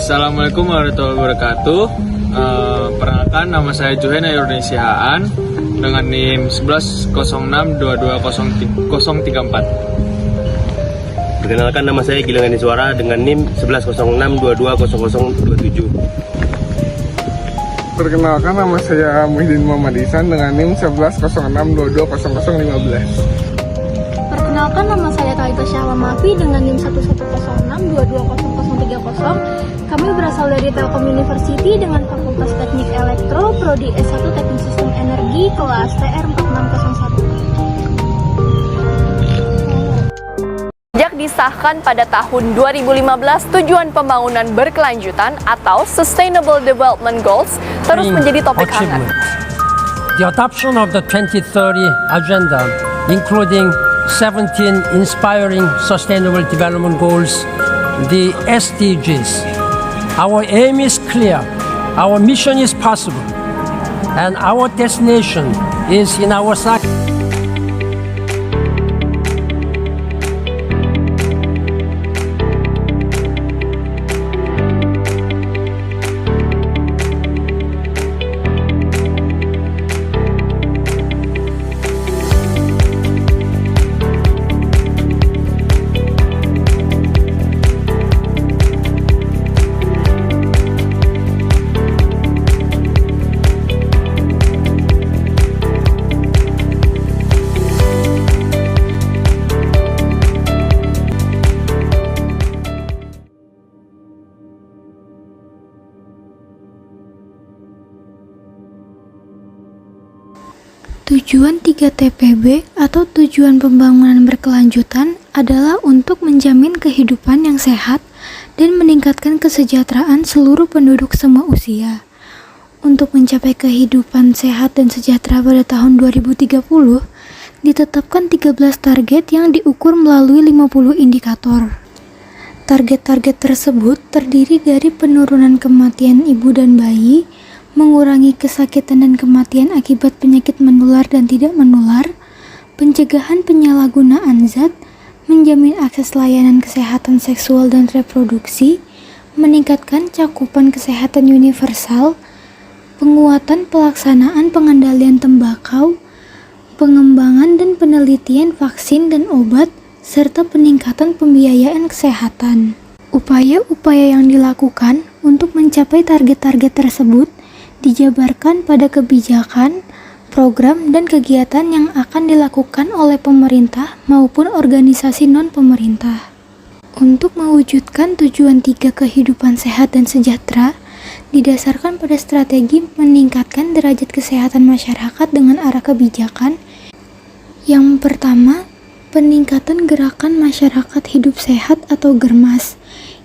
Assalamualaikum warahmatullahi wabarakatuh. Perkenalkan, nama saya Juhena Indonesia Haan dengan NIM 1106220034. Perkenalkan, nama saya Gilang Suara dengan NIM 1106220027. Perkenalkan, nama saya Muhyiddin Muhammad Ihsan dengan NIM 1106220015. Perkenalkan, nama saya Talita Syahla Mafi dengan NIM 1106220030. Kami berasal dari Telkom University dengan Fakultas Teknik Elektro, Prodi S1 Teknik Sistem Energi, kelas TR4601. Sejak disahkan pada tahun 2015, tujuan pembangunan berkelanjutan atau Sustainable Development Goals terus menjadi topik hangat. The adoption of the 2030 Agenda, including 17 inspiring Sustainable Development Goals, the SDGs. Our aim is clear, our mission is possible, and our destination is in our sight. Tujuan 3TPB atau tujuan pembangunan berkelanjutan adalah untuk menjamin kehidupan yang sehat dan meningkatkan kesejahteraan seluruh penduduk semua usia. Untuk mencapai kehidupan sehat dan sejahtera pada tahun 2030, ditetapkan 13 target yang diukur melalui 50 indikator. Target-target tersebut terdiri dari penurunan kematian ibu dan bayi, mengurangi kesakitan dan kematian akibat penyakit menular dan tidak menular, pencegahan penyalahgunaan zat, menjamin akses layanan kesehatan seksual dan reproduksi, meningkatkan cakupan kesehatan universal, penguatan pelaksanaan pengendalian tembakau, pengembangan dan penelitian vaksin dan obat, serta peningkatan pembiayaan kesehatan. Upaya-upaya yang dilakukan untuk mencapai target-target tersebut dijabarkan pada kebijakan, program, dan kegiatan yang akan dilakukan oleh pemerintah maupun organisasi non-pemerintah. Untuk mewujudkan tujuan 3 kehidupan sehat dan sejahtera, didasarkan pada strategi meningkatkan derajat kesehatan masyarakat dengan arah kebijakan. Yang pertama, peningkatan gerakan masyarakat hidup sehat atau GERMAS.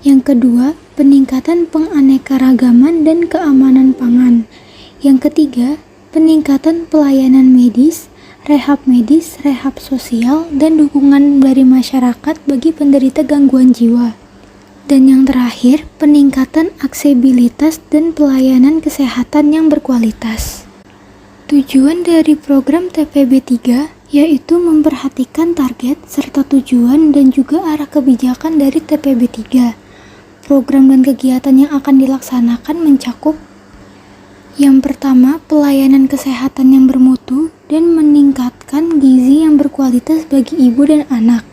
Yang kedua, peningkatan penganekaragaman dan keamanan pangan. Yang ketiga, peningkatan pelayanan medis, rehab sosial, dan dukungan dari masyarakat bagi penderita gangguan jiwa. Dan yang terakhir, peningkatan aksesibilitas dan pelayanan kesehatan yang berkualitas. Tujuan dari program TPB 3 yaitu memperhatikan target serta tujuan dan juga arah kebijakan dari TPB 3. Program dan kegiatan yang akan dilaksanakan mencakup: yang pertama, pelayanan kesehatan yang bermutu dan meningkatkan gizi yang berkualitas bagi ibu dan anak.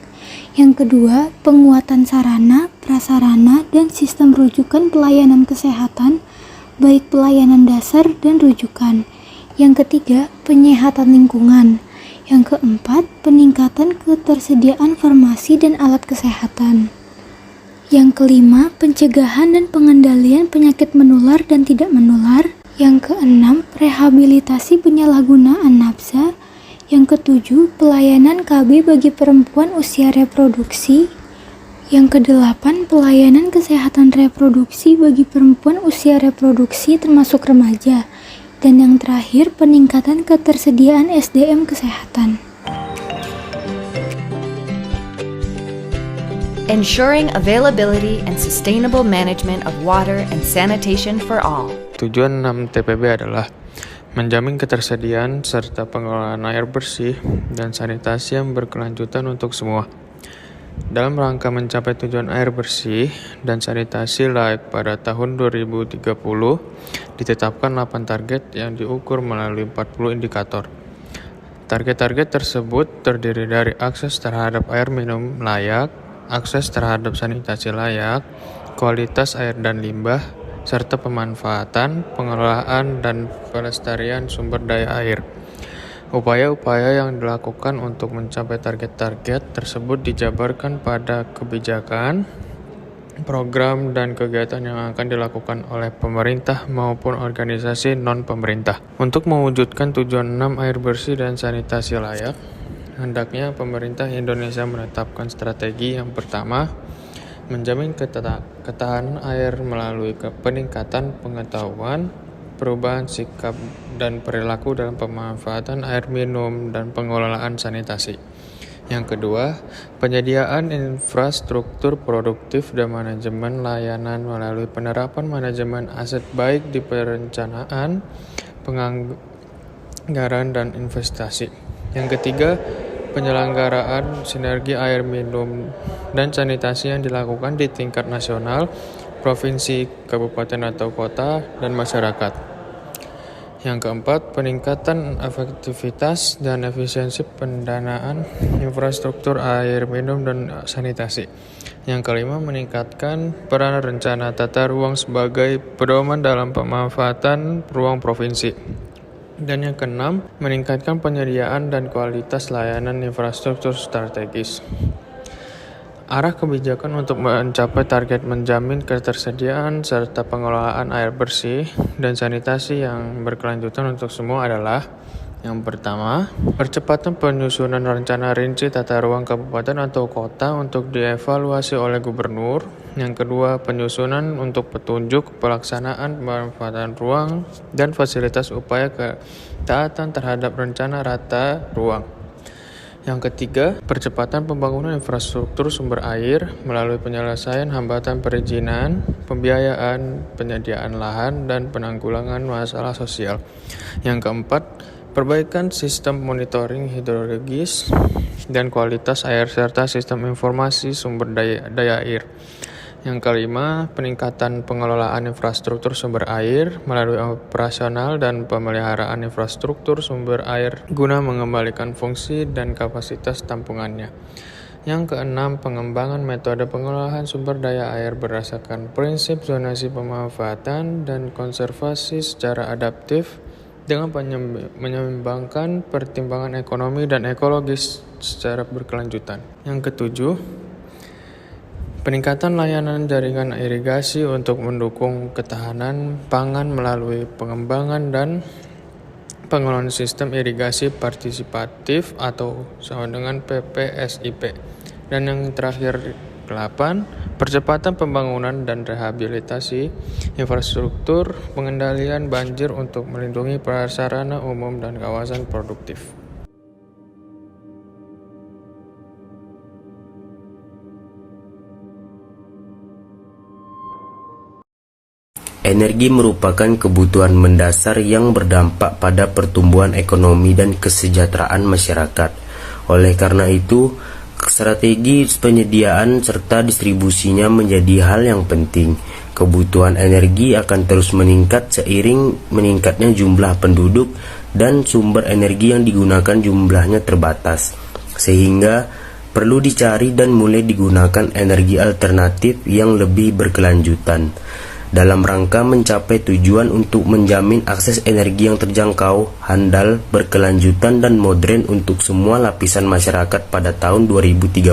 Yang kedua, penguatan sarana, prasarana, dan sistem rujukan pelayanan kesehatan, baik pelayanan dasar dan rujukan. Yang ketiga, penyehatan lingkungan. Yang keempat, peningkatan ketersediaan farmasi dan alat kesehatan. Yang kelima, pencegahan dan pengendalian penyakit menular dan tidak menular. Yang keenam, rehabilitasi penyalahgunaan nafsa. Yang ketujuh, pelayanan KB bagi perempuan usia reproduksi. Yang kedelapan, pelayanan kesehatan reproduksi bagi perempuan usia reproduksi termasuk remaja. Dan yang terakhir, peningkatan ketersediaan SDM kesehatan. Ensuring availability and sustainable management of water and sanitation for all. Tujuan 6 TPB adalah menjamin ketersediaan serta pengelolaan air bersih dan sanitasi yang berkelanjutan untuk semua. Dalam rangka mencapai tujuan air bersih dan sanitasi layak pada tahun 2030, ditetapkan 8 target yang diukur melalui 40 indikator. Target-target tersebut terdiri dari akses terhadap air minum layak, akses terhadap sanitasi layak, kualitas air dan limbah, serta pemanfaatan, pengelolaan, dan pelestarian sumber daya air. Upaya-upaya yang dilakukan untuk mencapai target-target tersebut dijabarkan pada kebijakan, program, dan kegiatan yang akan dilakukan oleh pemerintah maupun organisasi non-pemerintah. Untuk mewujudkan tujuan 6 air bersih dan sanitasi layak, hendaknya pemerintah Indonesia menetapkan strategi yang pertama, menjamin ketahanan air melalui peningkatan pengetahuan, perubahan sikap dan perilaku dalam pemanfaatan air minum dan pengelolaan sanitasi. Yang kedua, penyediaan infrastruktur produktif dan manajemen layanan melalui penerapan manajemen aset baik di perencanaan, penganggaran, dan investasi. Yang ketiga, penyelenggaraan sinergi air minum dan sanitasi yang dilakukan di tingkat nasional, provinsi, kabupaten atau kota, dan masyarakat. Yang keempat, peningkatan efektivitas dan efisiensi pendanaan infrastruktur air minum dan sanitasi. Yang kelima, meningkatkan peran rencana tata ruang sebagai pedoman dalam pemanfaatan ruang provinsi. Dan yang keenam, meningkatkan penyediaan dan kualitas layanan infrastruktur strategis. Arah kebijakan untuk mencapai target menjamin ketersediaan serta pengelolaan air bersih dan sanitasi yang berkelanjutan untuk semua adalah: yang pertama, percepatan penyusunan rencana rinci tata ruang kabupaten atau kota untuk dievaluasi oleh gubernur. Yang kedua, penyusunan untuk petunjuk pelaksanaan pemanfaatan ruang dan fasilitas upaya ketaatan terhadap rencana rata ruang. Yang ketiga, percepatan pembangunan infrastruktur sumber air melalui penyelesaian hambatan perizinan, pembiayaan, penyediaan lahan, dan penanggulangan masalah sosial. Yang keempat, perbaikan sistem monitoring hidrologis dan kualitas air serta sistem informasi sumber daya air. Yang kelima, peningkatan pengelolaan infrastruktur sumber air melalui operasional dan pemeliharaan infrastruktur sumber air guna mengembalikan fungsi dan kapasitas tampungannya. Yang keenam, pengembangan metode pengelolaan sumber daya air berdasarkan prinsip zonasi pemanfaatan dan konservasi secara adaptif dengan menyeimbangkan pertimbangan ekonomi dan ekologis secara berkelanjutan. Yang ketujuh, peningkatan layanan jaringan irigasi untuk mendukung ketahanan pangan melalui pengembangan dan pengelolaan sistem irigasi partisipatif atau sama dengan PPSIP. Dan yang terakhir, 8, percepatan pembangunan dan rehabilitasi infrastruktur pengendalian banjir untuk melindungi prasarana umum dan kawasan produktif. Energi merupakan kebutuhan mendasar yang berdampak pada pertumbuhan ekonomi dan kesejahteraan masyarakat. Oleh karena itu, strategi penyediaan serta distribusinya menjadi hal yang penting. Kebutuhan energi akan terus meningkat seiring meningkatnya jumlah penduduk dan sumber energi yang digunakan jumlahnya terbatas. Sehingga perlu dicari dan mulai digunakan energi alternatif yang lebih berkelanjutan. Dalam rangka mencapai tujuan untuk menjamin akses energi yang terjangkau, handal, berkelanjutan, dan modern untuk semua lapisan masyarakat pada tahun 2030,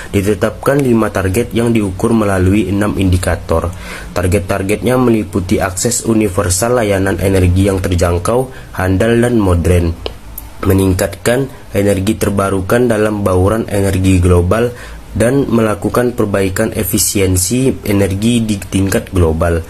ditetapkan 5 target yang diukur melalui 6 indikator. Target-targetnya meliputi akses universal layanan energi yang terjangkau, handal, dan modern, meningkatkan energi terbarukan dalam bauran energi global, dan melakukan perbaikan efisiensi energi di tingkat global.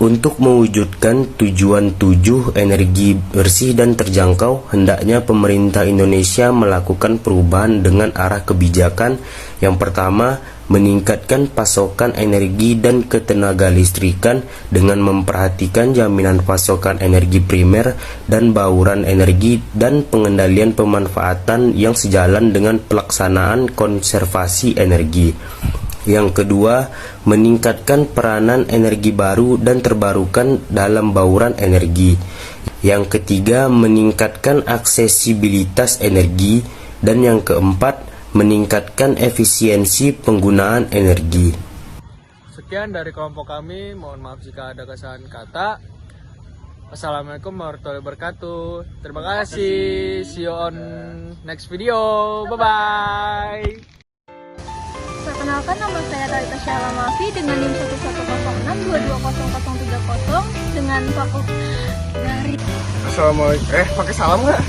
Untuk mewujudkan tujuan 7 energi bersih dan terjangkau, hendaknya pemerintah Indonesia melakukan perubahan dengan arah kebijakan. Yang pertama, meningkatkan pasokan energi dan ketenaga listrikan dengan memperhatikan jaminan pasokan energi primer dan bauran energi dan pengendalian pemanfaatan yang sejalan dengan pelaksanaan konservasi energi. Yang kedua, meningkatkan peranan energi baru dan terbarukan dalam bauran energi. Yang ketiga, meningkatkan aksesibilitas energi. Dan yang keempat, meningkatkan efisiensi penggunaan energi. Sekian dari kelompok kami, mohon maaf jika ada kesalahan kata. Assalamualaikum warahmatullahi wabarakatuh. Terima kasih, see you on next video, bye-bye. Perkenalkan, nama saya Talita Syahla Mafi dengan NIM 1106220030 dengan fakultas dari Assalamualaikum. Pakai salam nggak?